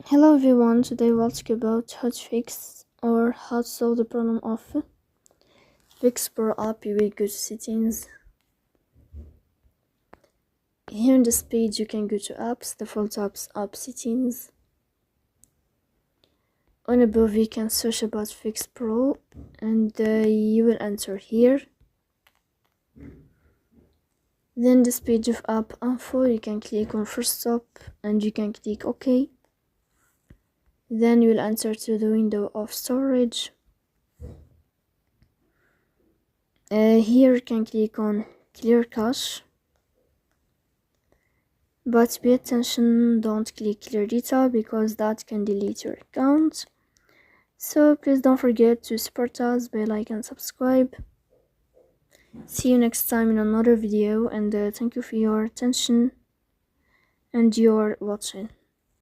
Hello everyone, today we'll talk about how to fix or how to solve the problem of FxPro app. You will go to settings. Here in this page you can go to apps, default apps, app settings. On above you can search about FxPro and you will enter here. Then this page of app info, you can click on first stop and you can click OK. Then you will enter to the window of storage. Here you can click on clear cache, but pay attention, don't click clear data because that can delete your account. So please don't forget to support us by like and subscribe. See you next time in another video, and thank you for your attention and your watching.